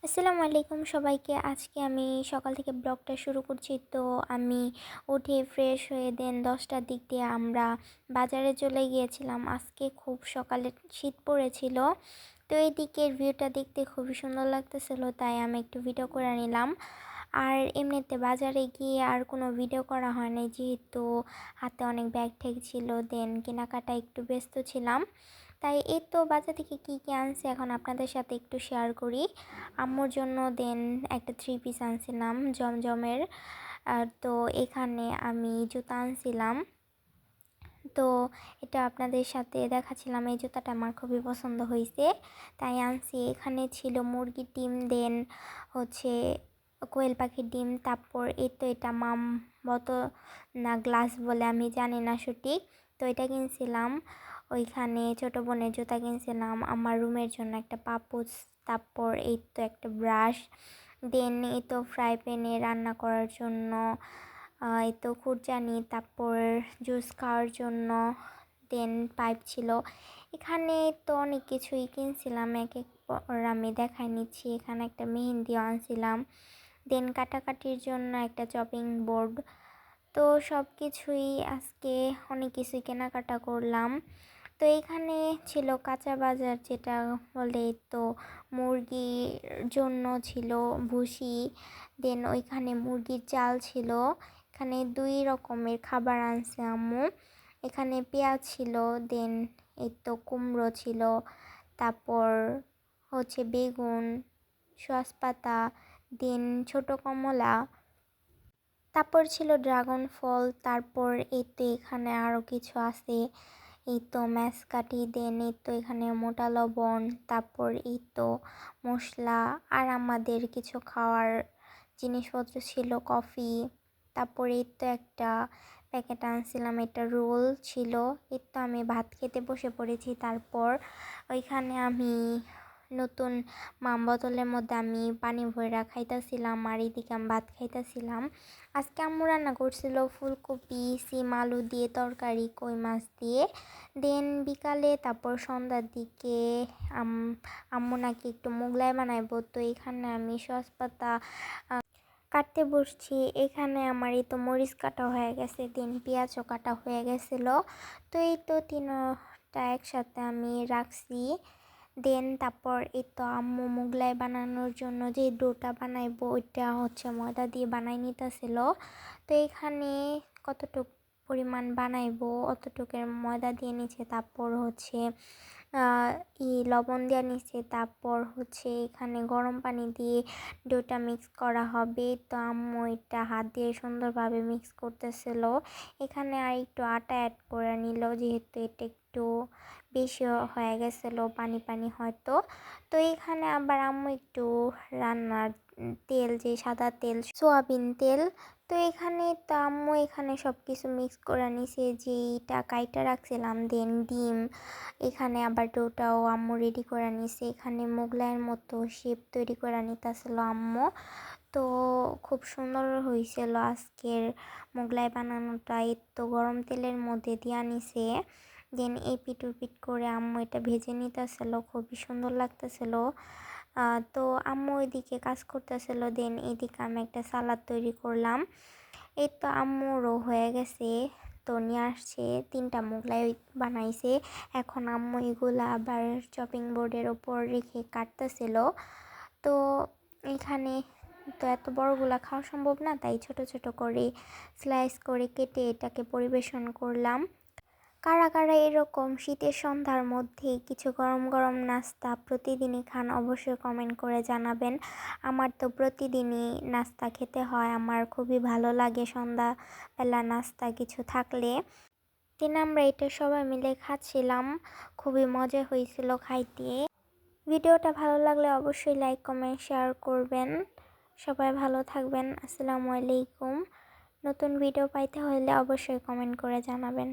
আসসালামু আলাইকুম সবাইকে। আজকে আমি সকাল থেকে ব্লগটা শুরু করছি। তো আমি উঠে ফ্রেশ হয়ে দেন 10টার দিক দিয়ে আমরা বাজারে চলে গিয়েছিলাম। আজকে খুব সকালে শীত পড়েছিল, তো এই দিকের ভিউটা দেখতে খুবই সুন্দর লাগতেছিল, তাই আমি একটু ভিডিও করে নিলাম। আর এমনিতে বাজারে গিয়ে আর কোনো ভিডিও করা হয় নাই, যেহেতু হাতে অনেক ব্যাগ ঠ্যাগ ছিল, দেন কেনাকাটা একটু ব্যস্ত ছিলাম। তাই এই তো বাজার থেকে কী কী আনছি এখন আপনাদের সাথে একটু শেয়ার করি। আম্মুর জন্য দেন একটা 3 পিস আনছিলাম জমজমের। তো এখানে আমি জুতা আনছিলাম, তো এটা আপনাদের সাথে দেখাচ্ছিলাম। এই জুতাটা আমার খুবই পছন্দ হয়েছে, তাই আনছি। এখানে ছিল মুরগির ডিম, দেন হচ্ছে কোয়েল পাখির ডিম, তারপর এই তো এটা মাম বতো না গ্লাস বলে, আমি জানি না সঠিক। তো এটা কিনছিলাম। ওইখানে ছোটো বোনের জুতা কিনছিলাম, আমার রুমের জন্য একটা পাপোশ, তারপর এই তো একটা ব্রাশ, দেন এই তো ফ্রাই প্যানে রান্না করার জন্য এই তো খুরচানি, তারপর জুস খাওয়ার জন্য, দেন পাইপ ছিল। এখানে তো অনেক কিছুই কিনছিলাম, এক এক পর আমি দেখাই নিচ্ছি। এখানে একটা মেহেন্দিও আনছিলাম, দেন কাটাকাটির জন্য একটা চপিং বোর্ড। তো সব কিছুই আজকে অনেক কিছুই কেনাকাটা করলাম। তো এখানে ছিল কাঁচা বাজার যেটা বলে, তো মুরগির জন্য ছিল ভুসি, দেন ওইখানে মুরগির চাল ছিল। এখানে 2 রকমের খাবার আনছে আম্মু। এখানে পেঁয়াজ ছিল, দেন এই তো কুমড়ো ছিল, তারপর হচ্ছে বেগুন, সস পাতা, দেন ছোট কমলা, তারপর ছিল ড্রাগন ফল, তারপর এই তো এখানে আরও কিছু আছে। এই তো ম্যাসকাঠি, দেন এই তো এখানে মোটা লবণ, তারপর এই তো মশলা, আর আমাদের কিছু খাওয়ার জিনিসপত্র ছিল, কফি। তারপর এই তো একটা প্যাকেট আনছিলাম, এটা রোল ছিল। এই তো আমি ভাত খেতে বসে পড়েছি। তারপর ওইখানে আমি নতুন মাম বোতলের মধ্যে আমি পানি ভরে খাইতেছিলাম, আর এইদিকে আমি ভাত খাইতেছিলাম। আজকে আম্মু রান্না করছিল ফুলকপি সিম আলু দিয়ে তরকারি, কই মাছ দিয়ে। দেন বিকালে তারপর সন্ধ্যার দিকে আম্মু নাকি একটু মোগলাই বানাইবো। তো এখানে আমি সস পাতা কাটতে বসছি। এখানে আমার এই তো মরিচ কাটা হয়ে গেছে, দেন পেঁয়াজও কাটা হয়ে গেছিলো। তো এই তো তিনটা একসাথে আমি রাখছি। দেন তারপর এই তো আম্মু মোগলাই বানানোর জন্য যে ডোটা বানাইবো ওইটা হচ্ছে ময়দা দিয়ে বানাই নিতেছিল। তো এখানে কতটুক পরিমাণ বানাইবো অতটুকের ময়দা দিয়ে নিচ্ছে, তারপর হচ্ছে লবণ দিয়ে নিচ্ছে, তারপর হচ্ছে এখানে গরম পানি দিয়ে ডোটা মিক্স করা হবে। তো আম্মু এটা হাত দিয়ে সুন্দরভাবে মিক্স করতেছিল। এখানে আর একটু আটা অ্যাড করে নিল, যেহেতু এটা একটু বেশি হয়ে গেছিলো পানি পানি হয়তো। তো এখানে আবার আম্মু একটু রান্নার তেল, যে সাদা তেল সোয়াবিন তেল, তো এখানে তো আম্মু এখানে সব কিছু মিক্স করে নিছে, যেইটা কাইটা রাখছিলাম। দেন ডিম, এখানে আবার ডোটাও আম্মু রেডি করে নিছে। এখানে মোগলাইয়ের মতো শেপ তৈরি করে নিতেছিল আম্মু। তো খুব সুন্দর হয়েছিল আজকের মোগলাই বানানোটা। তো গরম তেলের মধ্যে দিয়া নিছে, দেন এই পিট উপিট করে আম্মু এটা ভেজে নিতেছিল, খুবই সুন্দর লাগতেছিল। তো আম্মু ওইদিকে কাজ করতেছিল, দেন এইদিকে আমি একটা সালাদ তৈরি করলাম। এই তো আম্মুরও হয়ে গেছে, তো নিয়ে আসছে 3টা মোগলাই বানাইছে। এখন আম্মু এগুলা আবার চপিং বোর্ডের ওপর রেখে কাটতেছিল। তো এখানে তো এত বড়গুলা খাওয়া সম্ভব না, তাই ছোট ছোট করে স্লাইস করে কেটে এটাকে পরিবেশন করলাম। কারা কারা এরকম শীতের সন্ধ্যার মধ্যে কিছু গরম গরম নাস্তা প্রতিদিনই খান, অবশ্যই কমেন্ট করে জানাবেন। আমার তো প্রতিদিনই নাস্তা খেতে হয়, আমার খুবই ভালো লাগে সন্ধ্যাবেলা নাস্তা কিছু থাকলে। দিন আমরা এটা সবাই মিলে খাচ্ছিলাম, খুবই মজা হয়েছিল খাইতে। ভিডিওটা ভালো লাগলে অবশ্যই লাইক কমেন্ট শেয়ার করবেন। সবাই ভালো থাকবেন। আসসালামু আলাইকুম। নতুন ভিডিও পাইতে হলে অবশ্যই কমেন্ট করে জানাবেন।